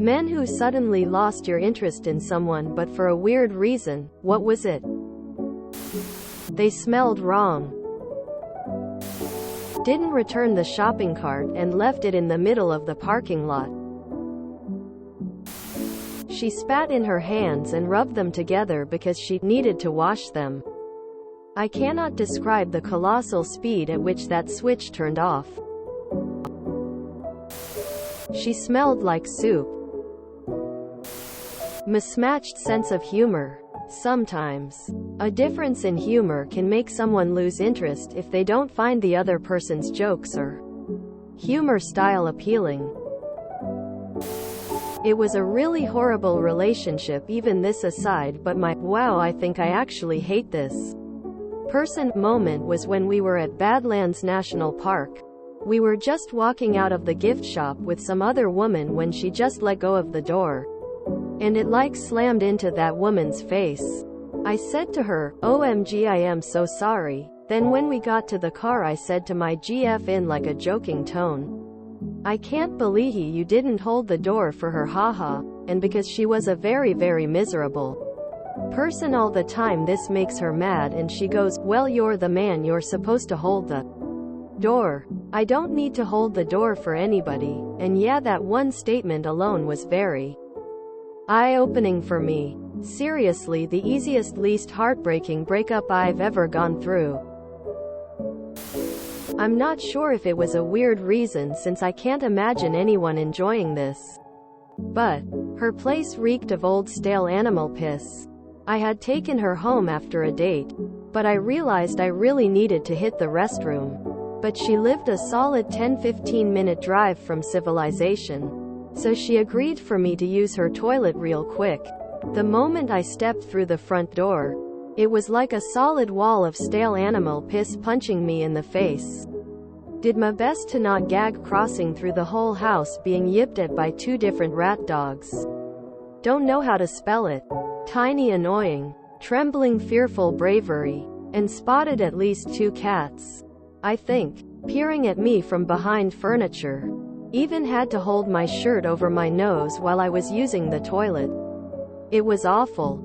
Men who suddenly lost your interest in someone but for a weird reason. What was it? They smelled wrong. Didn't return the shopping cart and left it in the middle of the parking lot. She spat in her hands and rubbed them together because she needed to wash them. I cannot describe the colossal speed at which that switch turned off. She smelled like soup. Mismatched sense of humor. Sometimes, a difference in humor can make someone lose interest if they don't find the other person's jokes or humor style appealing. It was a really horrible relationship, even this aside, but my wow, I think I actually hate this person moment was when we were at Badlands National Park. We were just walking out of the gift shop with some other woman when she just let go of the door. And it like slammed into that woman's face. I said to her, "OMG, I am so sorry." Then when we got to the car I said to my GF in like a joking tone, "I can't believe you didn't hold the door for her, haha." And because she was a very miserable person all the time, this makes her mad, and she goes, "Well, you're the man, you're supposed to hold the door. I don't need to hold the door for anybody." And yeah, that one statement alone was very eye-opening for me. Seriously, the easiest, least heartbreaking breakup I've ever gone through. I'm not sure if it was a weird reason, since I can't imagine anyone enjoying this. But her place reeked of old stale animal piss. I had taken her home after a date, but I realized I really needed to hit the restroom. But she lived a solid 10-15 minute drive from civilization. So she agreed for me to use her toilet real quick. The moment I stepped through the front door, it was like a solid wall of stale animal piss punching me in the face. Did my best to not gag, crossing through the whole house being yipped at by 2 different rat dogs. Don't know how to spell it. Tiny annoying, trembling fearful bravery, and spotted at least 2 cats, I think, peering at me from behind furniture. Even had to hold my shirt over my nose while I was using the toilet. It was awful.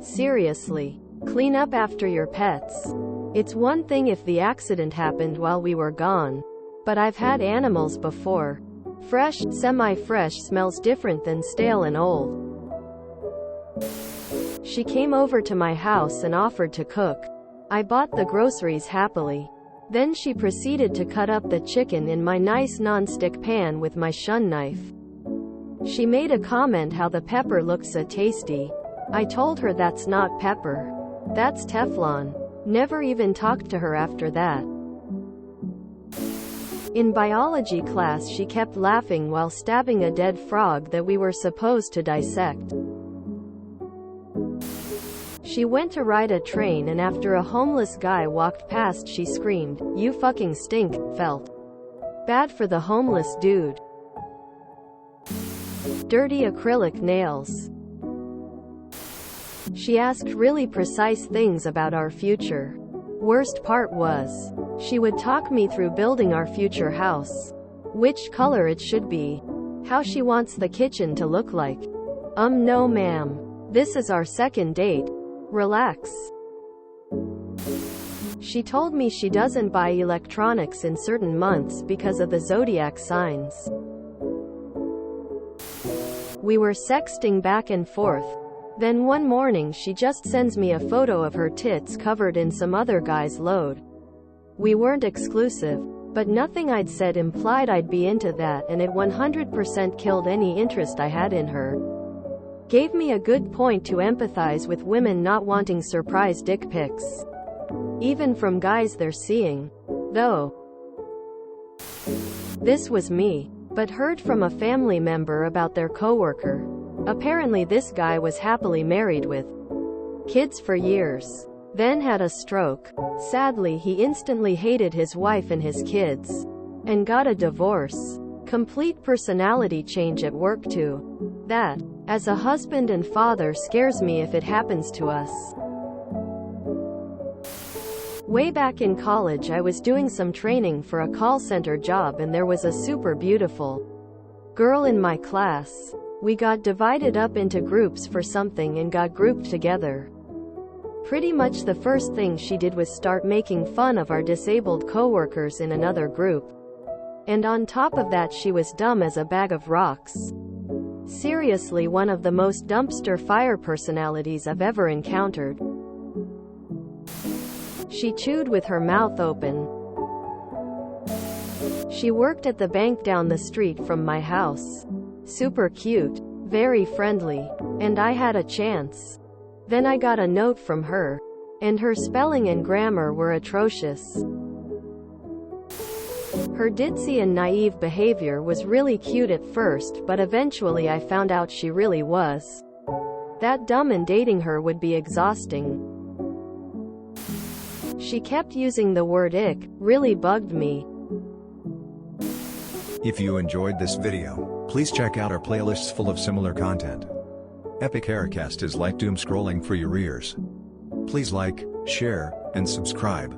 Seriously, clean up after your pets. It's one thing if the accident happened while we were gone, but I've had animals before. Fresh, semi-fresh smells different than stale and old. She came over to my house and offered to cook. I bought the groceries happily. Then she proceeded to cut up the chicken in my nice non-stick pan with my shun knife. She made a comment how the pepper looked so tasty. I told her that's not pepper. That's Teflon. Never even talked to her after that. In biology class she kept laughing while stabbing a dead frog that we were supposed to dissect. She went to ride a train, and after a homeless guy walked past she screamed, "You fucking stink." Felt bad for the homeless dude. Dirty acrylic nails. She asked really precise things about our future. Worst part was, she would talk me through building our future house. Which color it should be. How she wants the kitchen to look like. No ma'am. This is our second date. Relax. She told me she doesn't buy electronics in certain months because of the zodiac signs. We were sexting back and forth. Then one morning she just sends me a photo of her tits covered in some other guy's load. We weren't exclusive, but nothing I'd said implied I'd be into that, and it 100% killed any interest I had in her. Gave me a good point to empathize with women not wanting surprise dick pics. Even from guys they're seeing. Though. This was me. But heard from a family member about their coworker. Apparently this guy was happily married with kids for years. Then had a stroke. Sadly he instantly hated his wife and his kids. And got a divorce. Complete personality change at work too. That, as a husband and father, scares me if it happens to us. Way back in college I was doing some training for a call center job, and there was a super beautiful girl in my class. We got divided up into groups for something and got grouped together. Pretty much the first thing she did was start making fun of our disabled coworkers in another group. And on top of that, she was dumb as a bag of rocks. Seriously, one of the most dumpster fire personalities I've ever encountered. She chewed with her mouth open. She worked at the bank down the street from my house. Super cute, very friendly, and I had a chance. Then I got a note from her, and her spelling and grammar were atrocious. Her ditzy and naive behavior was really cute at first, but eventually I found out she really was that dumb, and dating her would be exhausting. She kept using the word ick, really bugged me. If you enjoyed this video, please check out our playlists full of similar content. Epic Haircast is like doom scrolling for your ears. Please like, share, and subscribe.